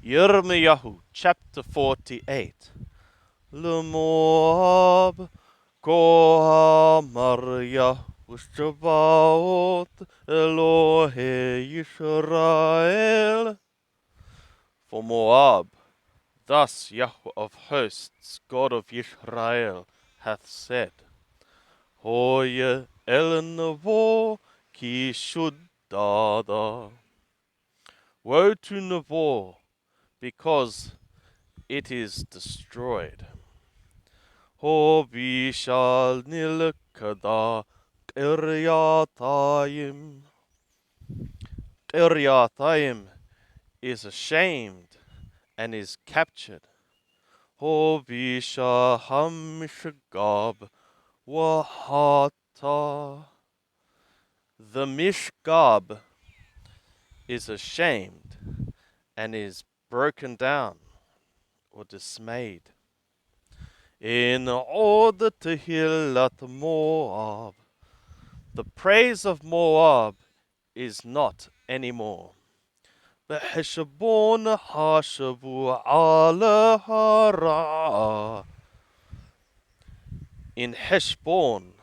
Yirmiyahu chapter 48. L'moab ko Maria Ushtabaot Elohe Yisrael. For Moab, thus Yahweh of hosts, God of Israel, hath said, Hoye el Navor ki shuddada. Woe to Navor, because it is destroyed. Hobi shal nilkada Kiryatayim. Kiryatayim is ashamed and is captured. Hobi shaham mishgab wahata. The Mishgab is ashamed and is broken down or dismayed. In order to heal at Moab, the praise of Moab is not anymore. Heshbon hashavu ala hara. In Heshbon,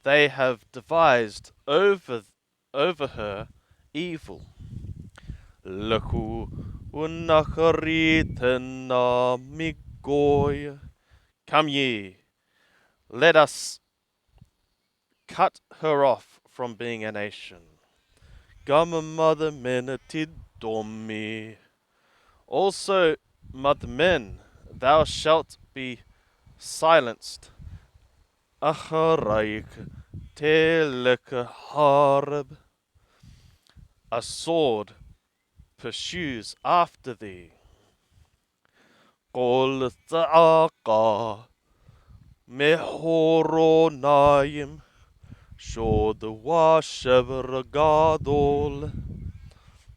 they have devised over her evil. Leku unacharitena migoy. Come ye, let us cut her off from being a nation. Gama mother menatidomi. Also, mother men, thou shalt be silenced. Acharaik telek harb. A sword pursues after thee. Qol ta'aqa mehoronayim. Shod washever gadol.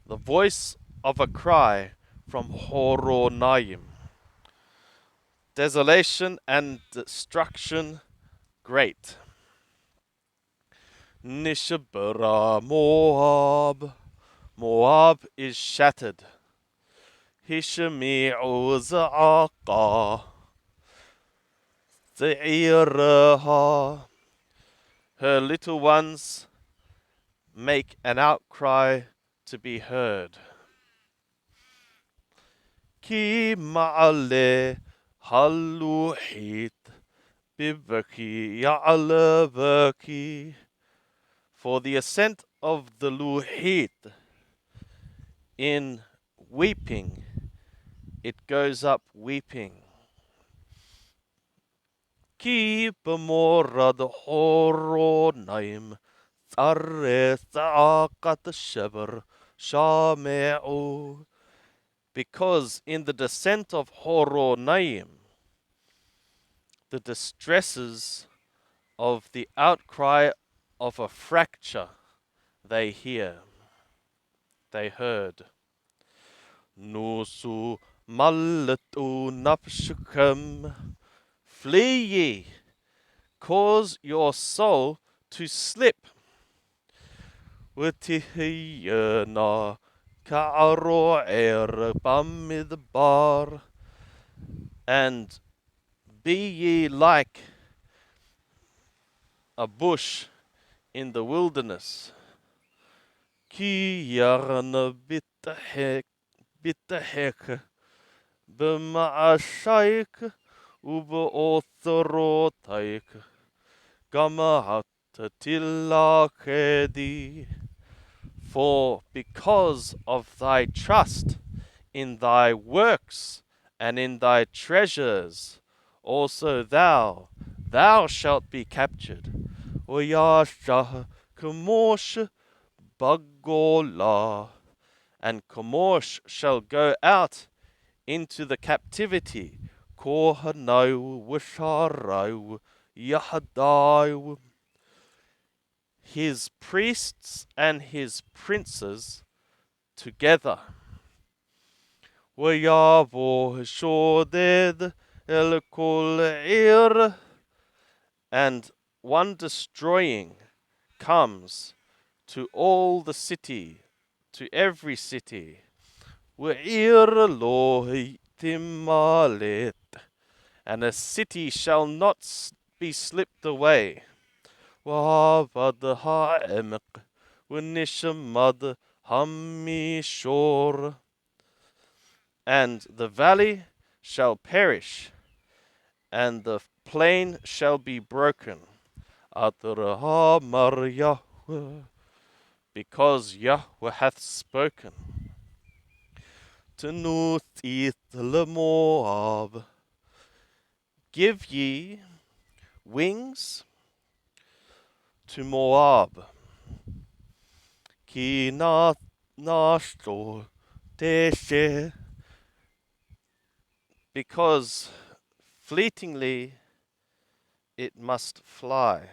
The voice of a cry from Horonayim. Desolation and destruction great. Nishabara Moab. Moab is shattered. Hishami'u za'aqa. Za'iraha. Her little ones make an outcry to be heard. Ki ma'ale haluhit bivaki ya'alevaki. For the ascent of the Luhit in weeping, it goes up weeping. Ki b'morad horonaim tzare tza'akat sheber shame'u. Because in the descent of Horonaim, the distresses of the outcry of a fracture they heard. Nusu mallatu nafshukem. Flee ye, cause your soul to slip. Witihiyana ka'aro er bamidbar. And be ye like a bush in the wilderness. Ki yarna bitahek b'ma'ashaik ube'othorotaik gamahatatillakedi. For because of thy trust in thy works and in thy treasures, also thou shalt be captured. Oyashah Kamosh Bagola, and Kamosh shall go out into the captivity. Kohanau Wisharau Yahadau. His priests and his princes together. Wayavo Shoded El Kol Ir. And one destroying comes to all the city, to every city. We'ir Loi timalet, and a city shall not be slipped away. Wavad ha'emek, w'nishamad hamishor, and the valley shall perish, and the plain shall be broken. Adrahamar Yahweh, because Yahweh hath spoken. Tenuthith Moab, give ye wings to Moab. Ki nashto teshe, because fleetingly it must fly.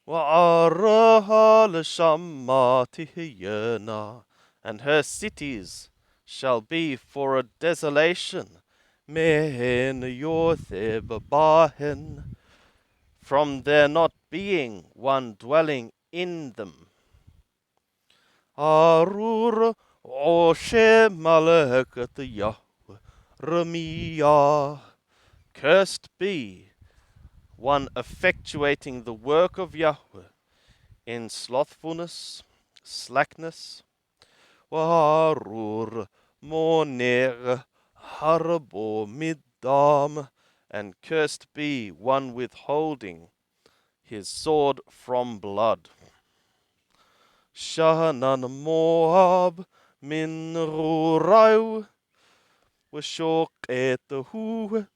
Wa'araha l'shammatihiyana, and her cities shall be for a desolation. Mehen yotheb bahen, from there not being one dwelling in them. Arur oshe malakat Yahweh Ramiyah, cursed be one effectuating the work of Yahweh in slothfulness, slackness. Warur moner harbo midam, and cursed be one withholding his sword from blood. Shahanan Moab min rurau, washok etahu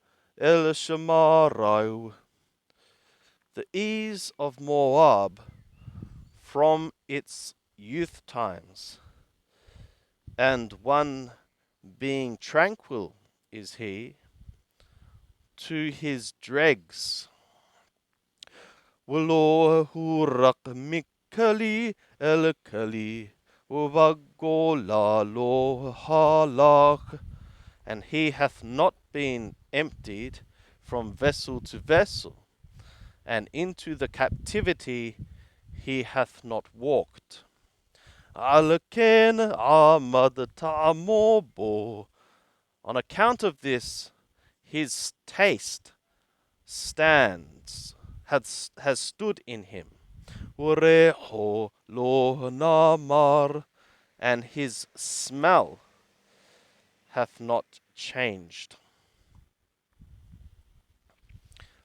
el shamarau. The ease of Moab from its youth times, and one being tranquil is he to his dregs. Walohu rakmikali elkali, uvagola lo halach, and he hath not been emptied from vessel to vessel, and into the captivity he hath not walked. Alken amad ta'amobo, on account of this his taste has stood in him. Ureho lo namar, and his smell hath not changed.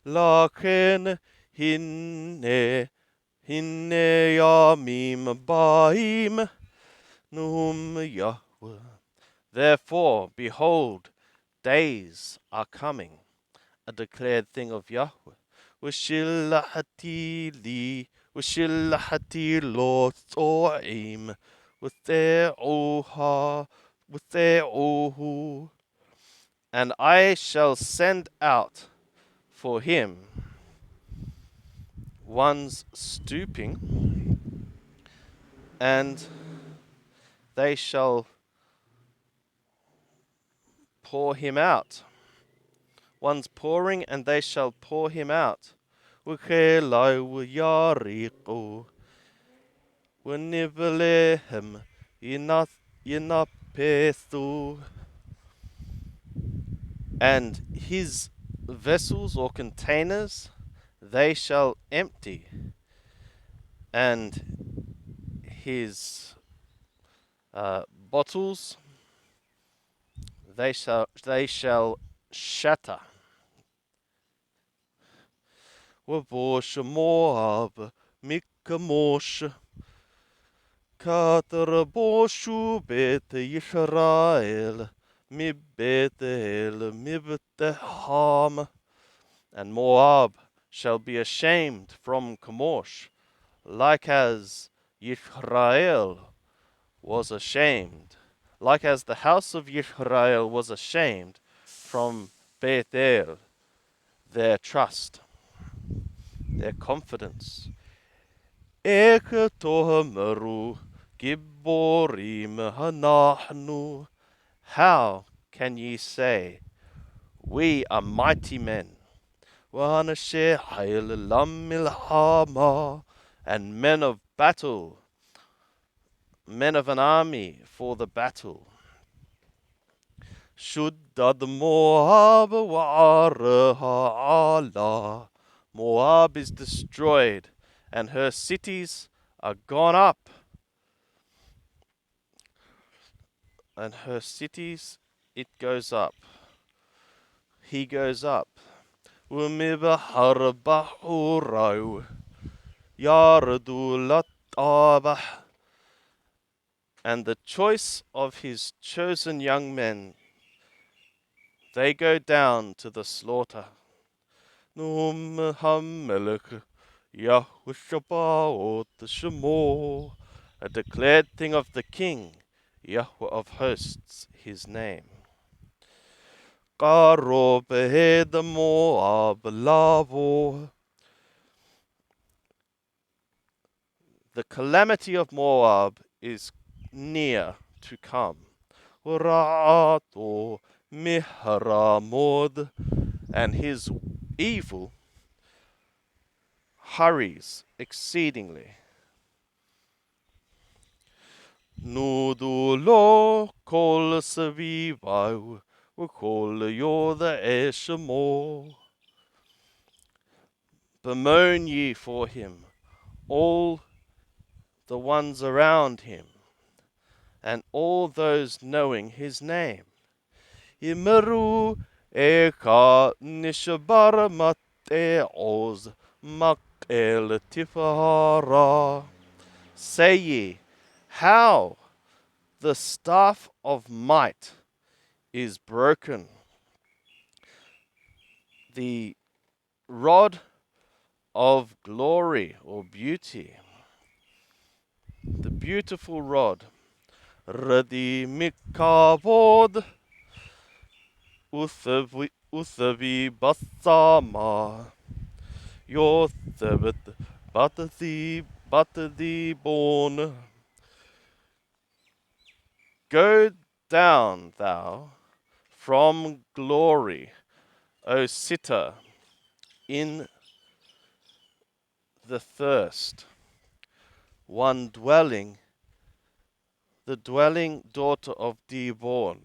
Laken hinne yamim baim num Yahweh. Therefore, behold, days are coming, a declared thing of Yahweh. Wishillahati lo tzoim, with their ohu, and I shall send out for him one's stooping, and they shall pour him out. One's pouring, and they shall pour him out. W'chelau yariqu, w'nivlehem yinapethu, and his vessels or containers they shall empty, and his bottles they shall shatter. Wabosh Moab Mikamosh Kataraboshu Bet Yisrael Mibetel Mibteham, and Moab shall be ashamed from Kamosh, like as Yisrael was ashamed, like as the house of Yisrael was ashamed from Bethel, their trust, their confidence. Ekatohamaru Gibborim Hanahnu. How can ye say, we are mighty men? Wanashe Hail Lamilhama, and men of battle, men of an army for the battle. Shuddad Moab wa'araha. Moab is destroyed, and her cities are gone up. And her cities, it goes up. He goes up. Umibahar bahurau. Yardu latabah. And the choice of his chosen young men, they go down to the slaughter. Num hamelech Yahushabaot Shemo, a declared thing of the king, Yahweh of hosts, his name. Karo behed Moab lavo. The calamity of Moab is near to come. Ra'ato mihramod, and his evil hurries exceedingly. Nudu lo kol savivau, kol yoda eshamo. Bemoan ye for him, all the ones around him, and all those knowing his name. Imeru eka nishabara mate oz makel tifara. Say ye, how the staff of might is broken, the rod of glory or beauty, the beautiful rod. Radi mikavod uthavi basama. Yothabit batati born. Go down, thou, from glory, O sitter, in the thirst, one dwelling, the dwelling daughter of Dibon.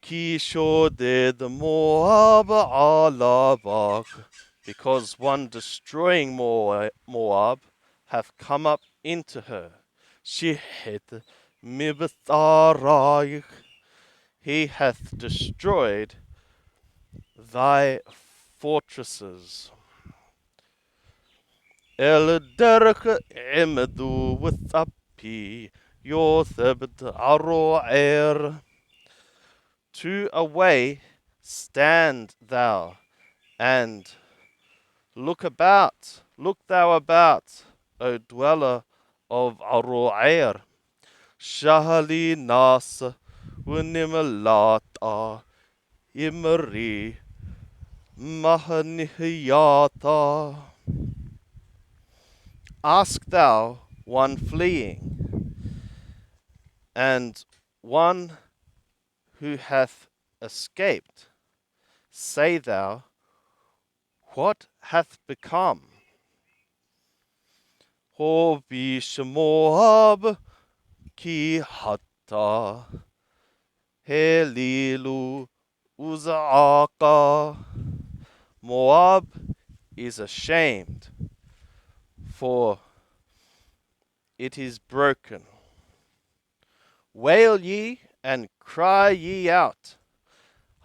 Kisho did Moab alavak, because one destroying Moab hath come up into her. Shihit mibtharayich, he hath destroyed thy fortresses. El derek emedu with api, Yothabed aroer. To away stand thou, and look thou about, O dweller of Aroer. Shahali nas unimalata imri mahaniyata. Ask thou one fleeing, and one who hath escaped. Say thou, what hath become? Hovish Moab ki hatta helilu uzaaka. Moab is ashamed, for it is broken. Wail ye and cry ye out.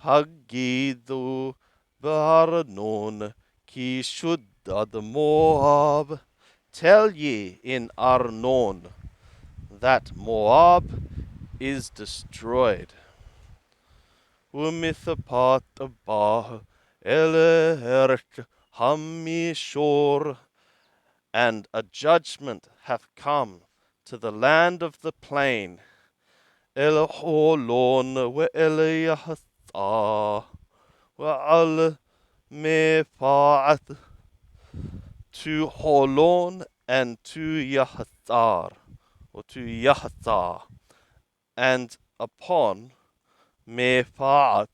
Hagidu Barnon ki shuddad Moab. Tell ye in Arnon that Moab is destroyed. Umithapat abah eleherch hamishor, and a judgment hath come to the land of the plain. El holon we eliyahthah wa al mefaat, to Holon and to Yahathar, or to Yahathah, and upon Mefaat.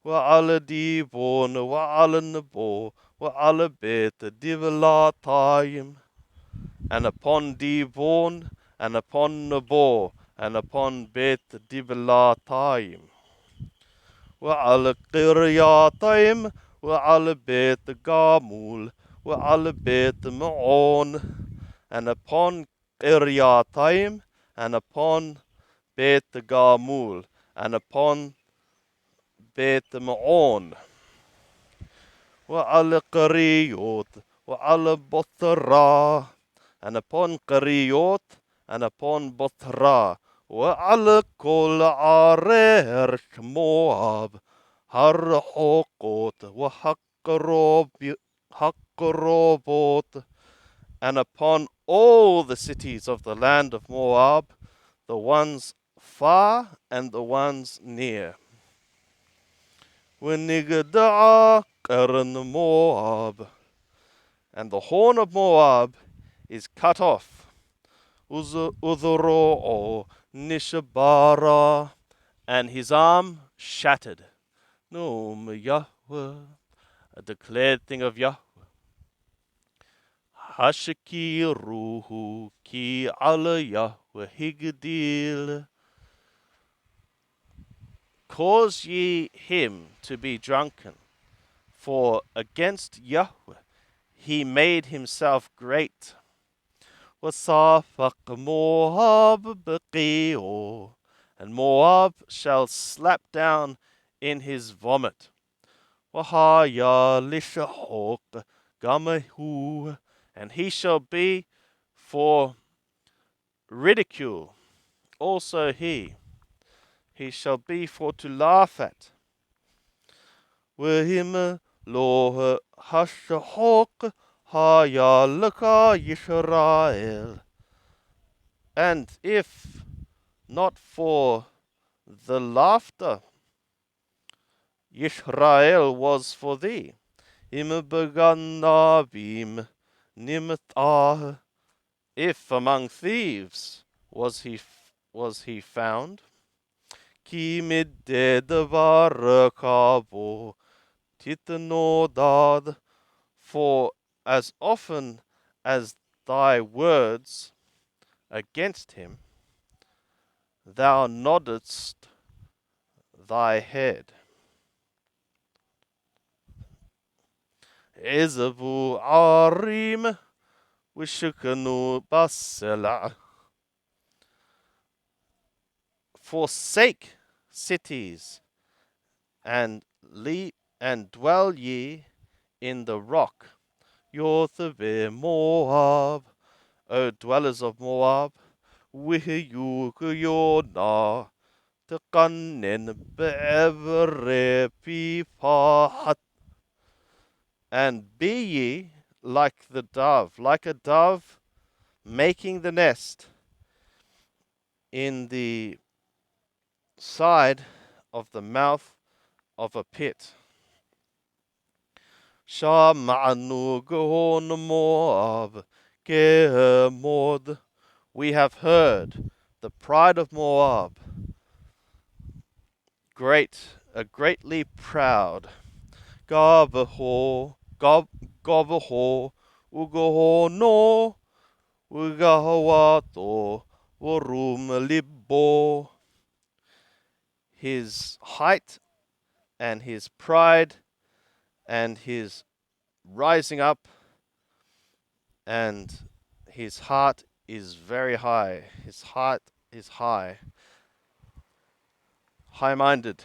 Wa'ala divon, wa'ala nebo, wa'ala bet divalatayim, and upon Dibon, and upon Nebo, and upon Beth Diblatayim, وعلى قرياتيم, وعلى بيت Gamul, وعلى بيت معون, and upon Qiriataim, and upon Beit Gamul, and upon Beit Maon, وعلى قريوت, وعلى بطرا, and upon Qariot, and upon Bothra, وعلى كل عرير Moab, Harhokot, وحقروبot, and upon all the cities of the land of Moab, the ones far and the ones near. Wenigda'a Qern Moab, and the horn of Moab is cut off. Uzuro Nishabara, and his arm shattered. Noam Yahweh, a declared thing of Yahweh. Hashaki Ruhu ki ala Yahweh higdil. Cause ye him to be drunken, for against Yahweh he made himself great. Wasafak Moab beqio, and Moab shall slap down in his vomit. Wahaya lishahok gamahu, and he shall be for ridicule. Also he shall be for to laugh at. Wehim lo hashahok haya laka Yisrael. And if not for the laughter, Yisrael was for thee. Im beganavim nimitah. If among thieves was he found. Ki middevarakavo titnodad. For as often as thy words against him, thou noddedst thy head. Ezavu arim wishukanu basela. Forsake cities and dwell ye in the rock. Yothave Moab, O dwellers of Moab, Wihiyukuyona, Tekanen be'evre pipahat. And be ye like the dove, like a dove making the nest in the side of the mouth of a pit. Shama'anu gehon Moab kehemod. We have heard the pride of Moab, greatly proud. Gavaho, ugohono, ugahawato, worum libbo. His height and his pride and his rising up and his heart is very high. His heart is high-minded.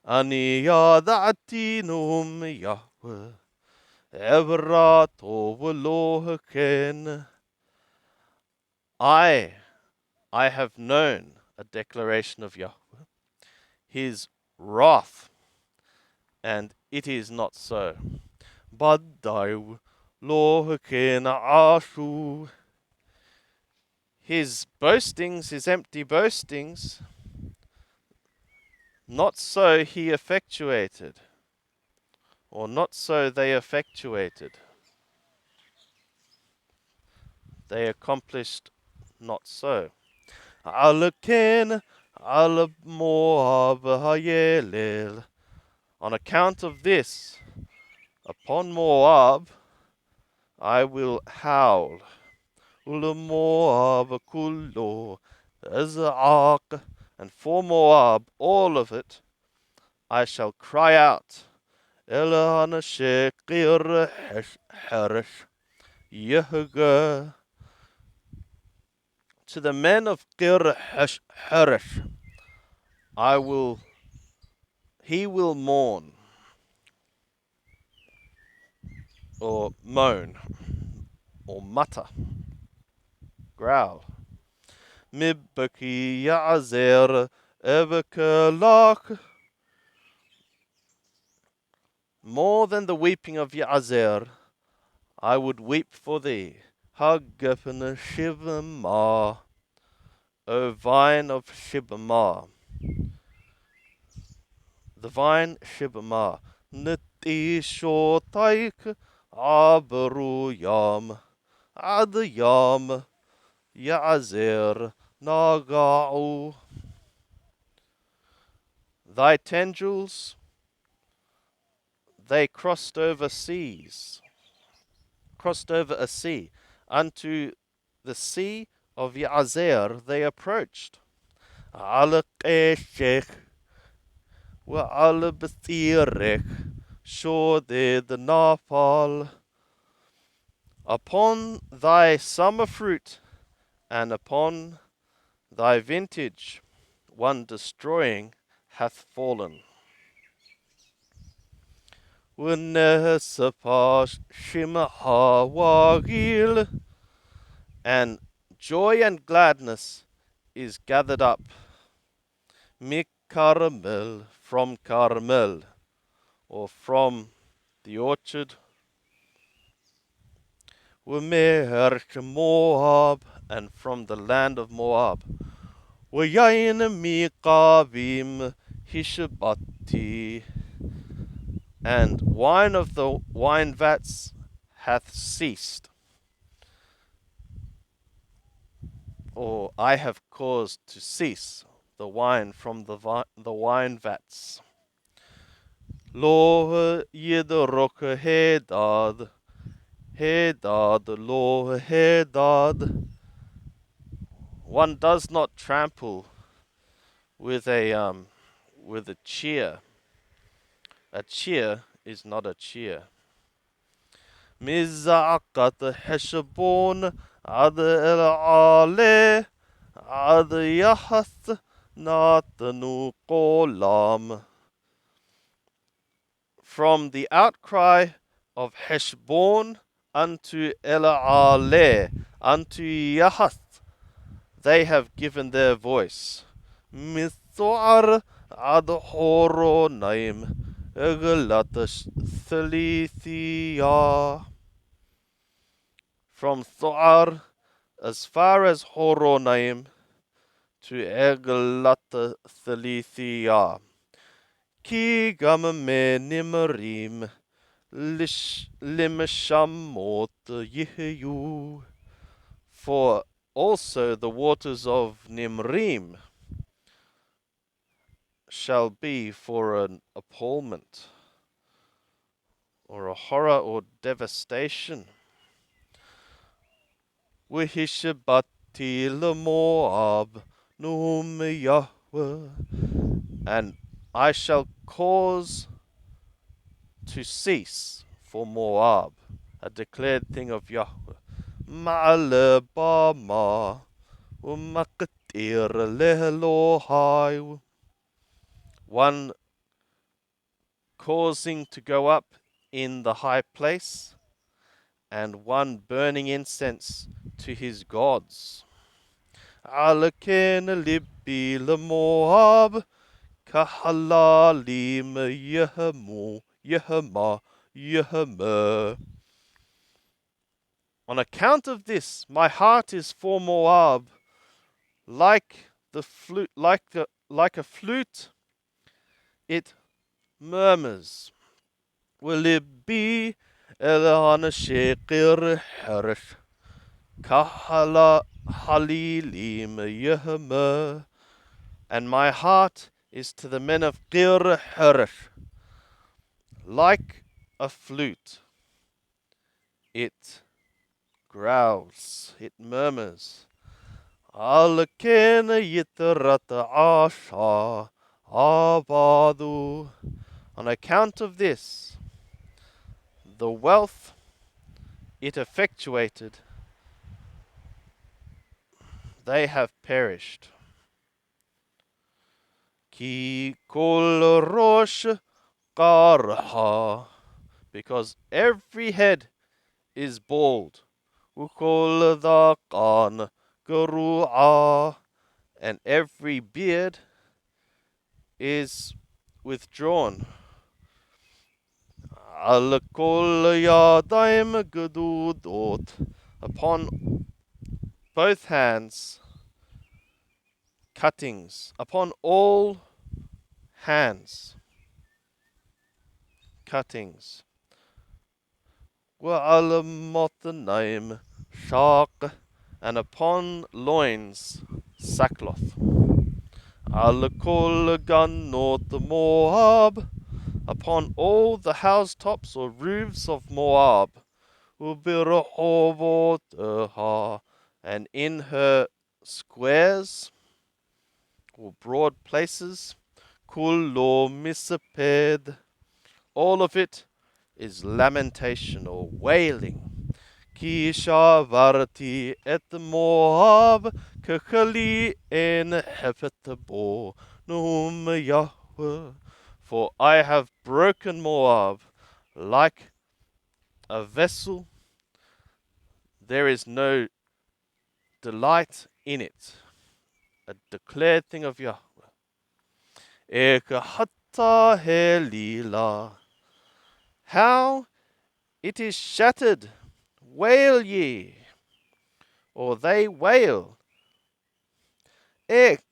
Ani yada'ati num Yahweh, evrato v'lohaken. I have known a declaration of Yahweh, his wrath, and it is not so. Badai lohaken ashu. His boastings, his empty boastings, not so he effectuated, or not so they effectuated. They accomplished not so. Alaken ala Moab hayelel. On account of this, upon Moab I will howl. Moab kullo azaq, and for Moab, all of it, I shall cry out, Elan shekir herish, Yehuga, to the men of Kir Herish, he will mourn, or moan, or mutter, growl. Mibaki Yazer Ebekalak, more than the weeping of Yazer, I would weep for thee. Haggafen Shibamah, O vine of Shibamah, the vine Shibamah, Niti Shotaik Abaru Yam, Ad Yam, Yazer Naga'u. Thy tendrils, they crossed over a sea. Unto the sea of Yazer they approached. Al-Qeshech wa al-Bathirech, sure the Nafal. Upon thy summer fruit and upon thy vintage, one destroying hath fallen. W'nesapash shimaha wagil, and joy and gladness is gathered up. Mik Carmel, from Carmel, or from the orchard. W'meher Moab, and from the land of Moab. W'yayin miqavim hishabati, and wine of the wine vats hath ceased, or I have caused to cease the wine from the wine vats. Lo yidrok hedad, lo hedad. One does not trample with a cheer. A cheer is not a cheer. Mizaqat Heshbon ad el ale ad yahath natanu kolam. From the outcry of Heshbon unto El-Ale, unto Yahath, they have given their voice. Mithoar ad horonaim, eglatash thalithia. From Thoar as far as Horonaim to Eglata Thalithia. Ki gamame nimrim limshamot yehu. For also the waters of Nimrim shall be for an appalment, or a horror or devastation. Wihishabati Moab num Yahweh, and I shall cause to cease for Moab, a declared thing of Yahweh. Ma'alabama u'maqtir lehelohai, one causing to go up in the high place, and one burning incense to his gods. Alaken libbi lemoab, kahalalim yehema. On account of this, my heart is for Moab, like a flute, it murmurs. Will it be Elana Shekir Herish, Kahala Halilim Yehema, and my heart is to the men of Kir Herish, like a flute, it growls, it murmurs. Alakena yitarata asha abadu. On account of this, the wealth it effectuated, they have perished. Ki kol rosh karha, because every head is bald. Ukol dakan garu'a, and every beard is withdrawn. Al kol yadaim gedudot, upon both hands cuttings, upon all hands cuttings. Wa'al motanaim shaq, and upon loins sackcloth. Al kol ganot Moab, upon all the housetops or roofs of Moab. Ubirehovoteha, and in her squares or broad places. Kullo misaped, all of it is lamentation or wailing. Ki shavarti et Moab, kachali en hefetabo, num Yahweh. For I have broken Moab like a vessel, there is no delight in it. A declared thing of Yahweh. Ekahata helila. How it is shattered. Wail ye, or they wail. Eka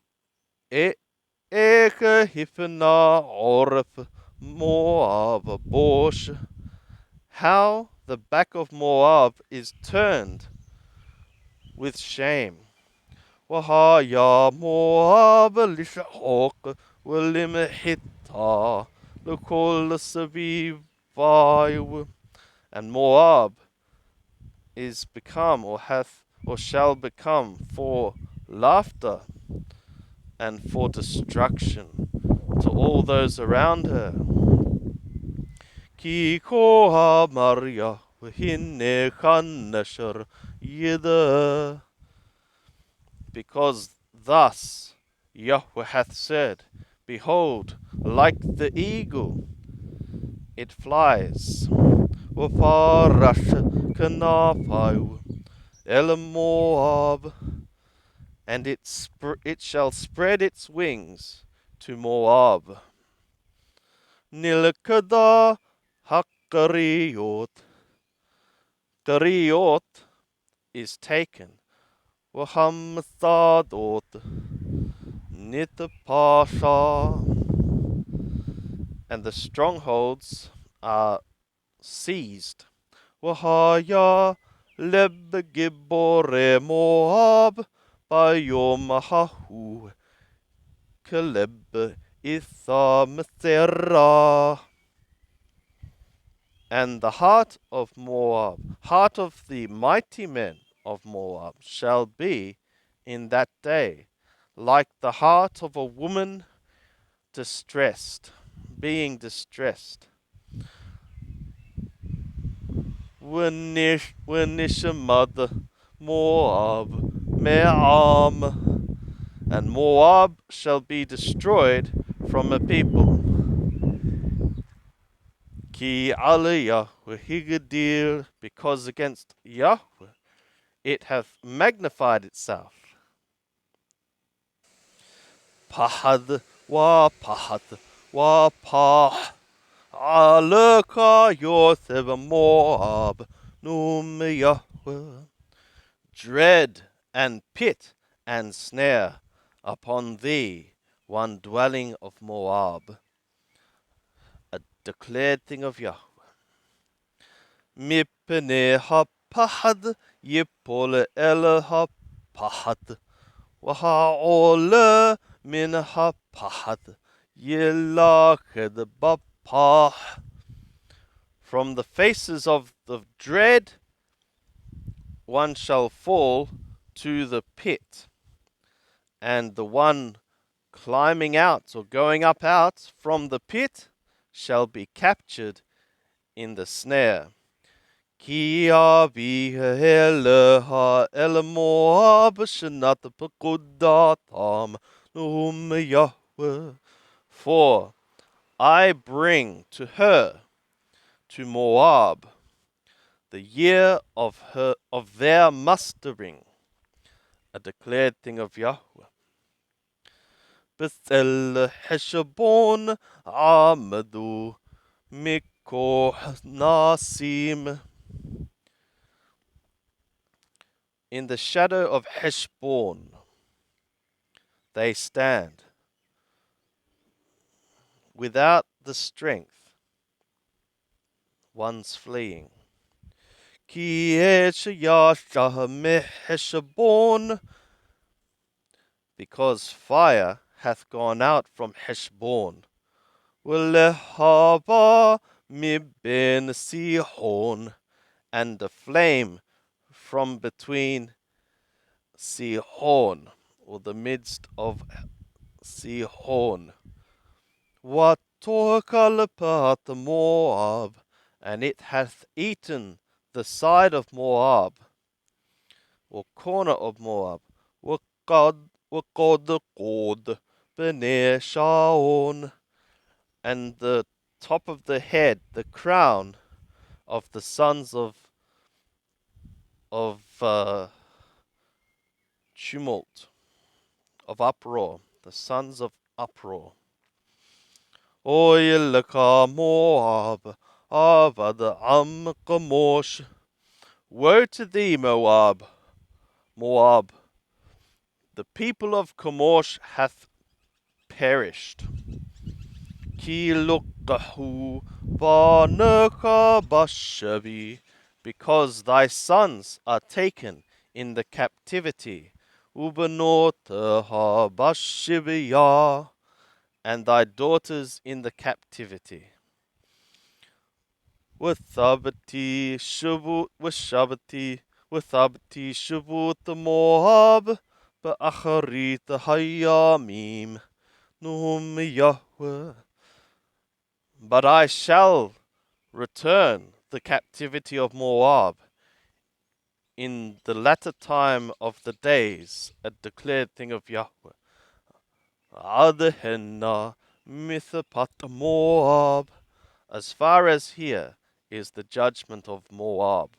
hifna orf Moab bosh. How the back of Moab is turned with shame. Wahaya Moab lishahok wilim hita lukol savivayu. And Moab is become or hath or shall become for laughter and for destruction to all those around her. Ki koha Maria hinne khanashar yida. Because thus Yahweh hath said, behold, like the eagle, it flies. Wafarash kanafayu el Moab, and it shall spread its wings to Moab. Nilkada hakariot. Kariot is taken. Wahamthadot nitpasha, and the strongholds are seized. Wahaya lebgibore Moab bayomahahu kaleb ithamthera. And the heart of Moab, heart of the mighty men of Moab, shall be in that day like the heart of a woman distressed, being distressed. Winishamad Moab Me'am, and Moab shall be destroyed from a people. Ki aliyah higadir, because against Yahweh it hath magnified itself. Pahad wa pah. Alaka Yotheb Moab num Yahweh. Dread and pit and snare upon thee, one dwelling of Moab. A declared thing of Yahweh. Mipne hapahad yipol el hapahad. Waha'ole min hapahad yilached bapah. From the faces of the dread one shall fall to the pit, and the one climbing out or going up out from the pit shall be captured in the snare. Ki abiha eleha elamoab shenat pekudatam Yahweh. For I bring to her, to Moab, the year of their mustering, a declared thing of Yahweh. Bethel Heshabon Amadu Mikoh Nasim. In the shadow of Heshbon they stand, without the strength, one's fleeing. Ki Heshbon, because fire hath gone out from Heshbon. Ulehaba miben Sihon, and the flame from between Sihon, or the midst of Sihon. Watorkalapat Moab, and it hath eaten the side of Moab, or corner of Moab. Wakod B'nei Shaon, and the top of the head, the crown of the sons of tumult, of uproar, the sons of uproar. Oilaka Moab, Avad Am Kamosh. Woe to thee, Moab, Moab! The people of Kamosh hath perished. Ki lukahu banaka bashabi, because thy sons are taken in the captivity. Ubanotaha bashibiyah, and thy daughters in the captivity. Wathabati shavut Moab, ba'acharit hayamim, num Yahweh. But I shall return the captivity of Moab in the latter time of the days, a declared thing of Yahweh. Adhenna mithapat Moab. As far as here is the judgment of Moab.